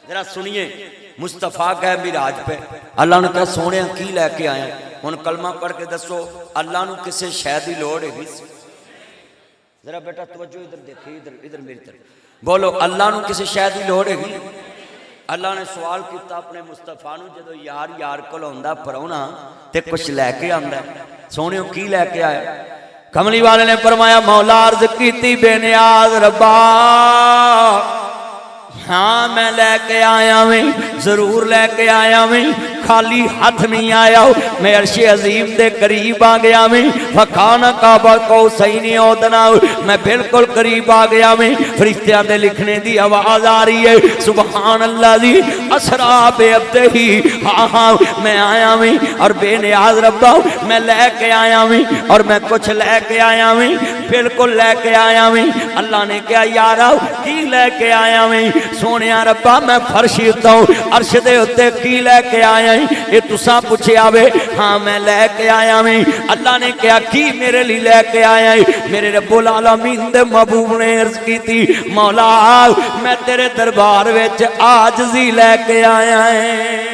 ذرا سنیے مصطفیٰ گئے میراج پہ، اللہ نے کہا سونے کی لے کے آئے؟ ہن کلمہ پڑھ کے دسو اللہ نو کسے شے دی لوڑ ہے؟ ذرا بیٹا توجہ ادھر دیکھیں، ادھر میری طرف بولو، اللہ نو کسے شے دی لوڑ ہے؟ اللہ نے سوال کیتا اپنے مصطفیٰ نو، جدو یار یار کول ہوندا پرونا تے کچھ لے کے آندا، سونے کی لے کے آئے؟ کملی والے نے فرمایا مولا عرض کیتی بے نیاز ربا ہاں میں لے کے آیا میں، ضرور لے کے آیا میں، خالی ہاتھ نہیں آیا، میں عرش عظیم دے قریب آ گیا میں، فکانا کعبہ قوسین او ادنی، میں بالکل قریب آ گیا میں، فرشتیاں دے لکھنے دی آواز آ رہی ہے سبحان اللہ دی اسرا بے عبدہ، ہاں ہاں میں آیا میں اور بے نیاز ربا میں لے کے آیا میں، اور میں کچھ لے کے آیا میں، بالکل لے کے آیا میں۔ اللہ نے کہا یارا کی لے کے آیا میں؟ سونیا ربا میں فرش اتا ہوں عرش دے اتے کی لے کے آیا ہوں؟ یہ تساں پوچھے آوے ہاں میں لے کے آیا میں۔ اللہ نے کہا کی میرے لیے لے کے آیا ہے؟ میرے رب العالمین دے محبوب نے عرض کی تھی مولا میں تیرے دربار وچ عاجزی لے کے آیا ہے۔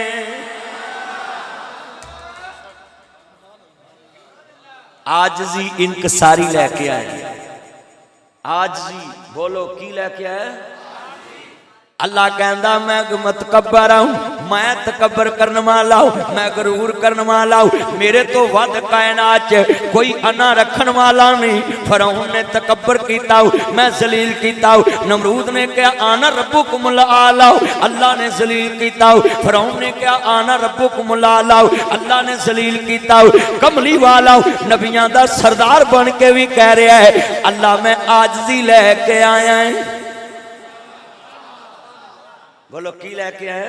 عاجزی انکساری لے کے آئے، عاجزی بولو کی لے کے آئے؟ اللہ کہندا میں متکبر ہوں، میں تکبر کرنے والا ہوں، میں غرور کرنے والا ہوں، میرے تو ود کائنات کوئی انا رکھن والا نہیں۔ فرعون نے تکبر کیتا ہوں، میں ذلیل کیتا ہوں۔ نمرود نے کہا آنا ربکم الاعلی، اللہ نے ذلیل کیتا ہوں۔ فرعون نے کہا آنا ربکم الاعلی، اللہ نے ذلیل کیتا ہوں۔ کملی والا نبیاں دا سردار بن کے بھی کہہ رہا ہے اللہ میں عاجزی لے کے آیا ہے۔ بولو کی لے کے آئے؟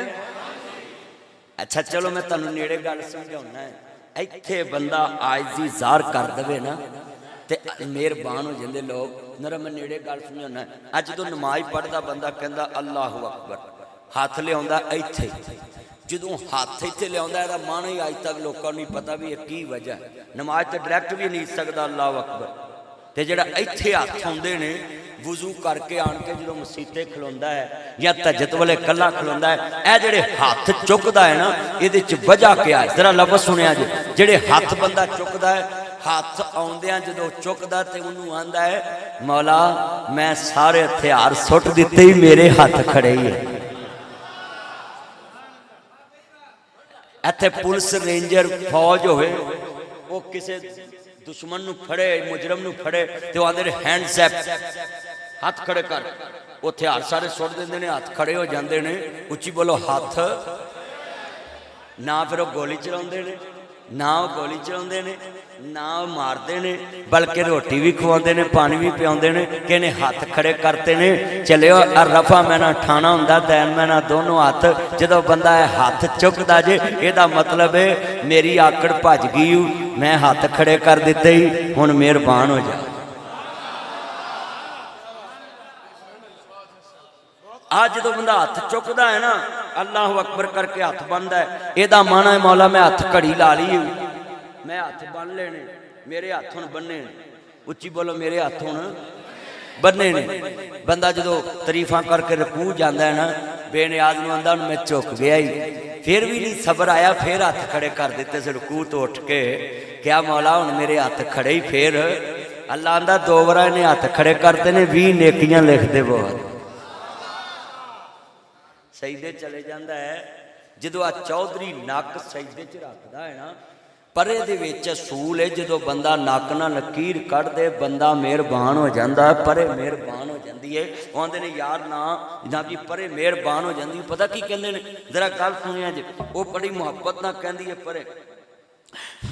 اچھا چلو میں تنو نیڑے گل سمجھاؤنا ہے، ایتھے بندہ عاجزی ظاہر کر دے نا تے مہربان ہو جاندے لوگ۔ ذرا میں نیڑے گل سمجھاؤنا ہے، اج تو نماز پڑھدا بندہ کہندا اللہ اکبر، ہاتھ لے آندا ایتھے، جدوں ہاتھ ایتھے لے آندا ہے معنی ہی اج تک لوکاں نوں نہیں پتہ بھی یہ کی وجہ ہے۔ نماز تے ڈائریکٹ بھی نہیں سکدا اللہ اکبر، تے جڑا ایتھے ہاتھ آندے نے وضو کر کے آن کے جدوں مسیتے کھلوندا ہے یا تہجد والے کلا کھلوندا ہے، اے جڑے ہاتھ چکدا ہے نا ایدے وچ وجہ کیا ہے؟ ذرا لفظ سنیا جی، جڑے ہاتھ بندہ چکدا ہے، ہاتھ آندیاں جدوں چکدا تے اونوں آندا ہے مولا میں سارے ہتھیار سٹ دتے ہی میرے ہاتھ کھڑے ہی ہے۔ ایتھے پولیس رینجر فوج ہوئے وہ کسے دشمن نو پھڑے مجرم نو پھڑے تے وہ آندے ہینڈ زیپ ہاتھ کھڑے کر، وہ ہتھیار سارے سٹ دیندے نے، ہاتھ کھڑے ہو جاندے نے، اچھی بولو ہاتھ نہ پھر وہ گولی چلاوندے نے، نہ وہ گولی چلاوندے نے، نہ وہ ماردے نے، بلکہ روٹی بھی کھواندے نے، پانی بھی پیاوندے نے، کہ نے ہاتھ کھڑے کرتے نے۔ چلیو رفع میں نہ ٹھانا ہوندا دین میں نہ دونوں ہاتھ، جدوں بندہ ہے ہاتھ چکدا جے اے دا مطلب ہے میری آکڑ بھج گئی ہوں، میں ہاتھ کھڑے کر دیتے ہی ہن مہربان ہو جا۔ آج جدو بندہ ہاتھ چکدا ہے نا اللہ اکبر کر کے ہاتھ بندا ہے، اے دا معنی ہے مولا میں ہاتھ کھڑی لا لی ہوں، میں ہاتھ بن لینے، میرے ہاتھ ہن بننے، اچھی بولو میرے ہاتھ ہن بننے نے۔ بندہ جدو تعریفاں کر کے رکوع جاندا ہے نا بے نیاز نو آندا میں چک گیا ہی، پھر بھی نہیں صبر آیا، پھر ہاتھ کھڑے کر دیتے سے رکوع تو اٹھ کے، کیا مولا ہن میرے ہاتھ کھڑے ہی؟ پھر اللہ آندا دو بار نے ہاتھ کھڑے کرتے نے 20 نیکیاں لکھ دے بہت۔ سجدے چلے جاندہ ہے جدو آ چودھری ناک سجدے چ رکھدا ہے نا، پرے دے وچ اصول ہے جدو بندہ ناک نہ لکیر کٹ دے بندہ مہربان ہو جاندا ہے، پرے مہربان ہو جاندی ہے۔ وہ آندے نے یار نا جناب جی پرے مہربان ہو جاندی، پتہ کی کہندے نے؟ ذرا گل سنیا جی، وہ بڑی محبت نہ کہندی ہے پرے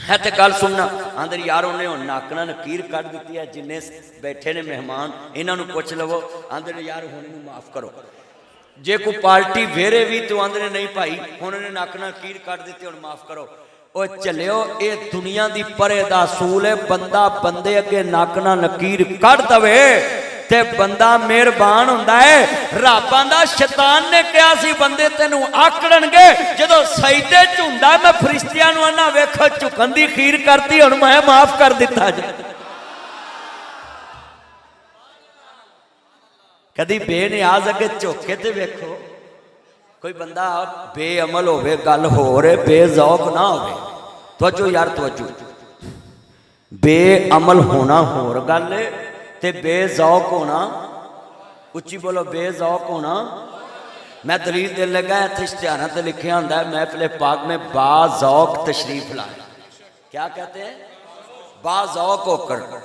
ہے تے گل سننا، آندے یار انہیں ہن ناک نہ لکیر کٹ دتی ہے، جننے بیٹھے نے مہمان انہاں نوں پوچھ لو، آندے نے یار ہن انہوں معاف کرو۔ جے کو پارٹی ویرے بھی تو آندے نے نہیں بھائی ہن نے ناک نہ لکیر کٹ دیتے ہن معاف کرو۔ او چلیو اے دنیا دی پرے دا اصول ہے، بندہ بندے اگے ناک نہ لکیر کٹ دے تے بندہ مہربان ہوندا ہے۔ رب آندا شیطان نے کہا سی بندے تینوں آکڑن گے، جدو سجدے چ ہوندا میں فرشتیاں نوں انا ویکھو چکن دی خیر کرتی ہن میں معاف کر دتا جی۔ کدی بے نیاز اگے چوکے تے ویکھو، کوئی بندہ بے عمل ہوئے گل ہو رہے بے ذوق نہ ہوئے توجہ یار توجہ بے عمل ہونا ہور گل ہے تے بے ذوق ہونا اچھی بولو بے ذوق ہونا میں دلیل دے لگا ہے اشتہاراں تے لکھیا ہوندا ہے محفل پاک میں با ذوق تشریف لائے کیا کہتے ہیں با ذوق ہو کر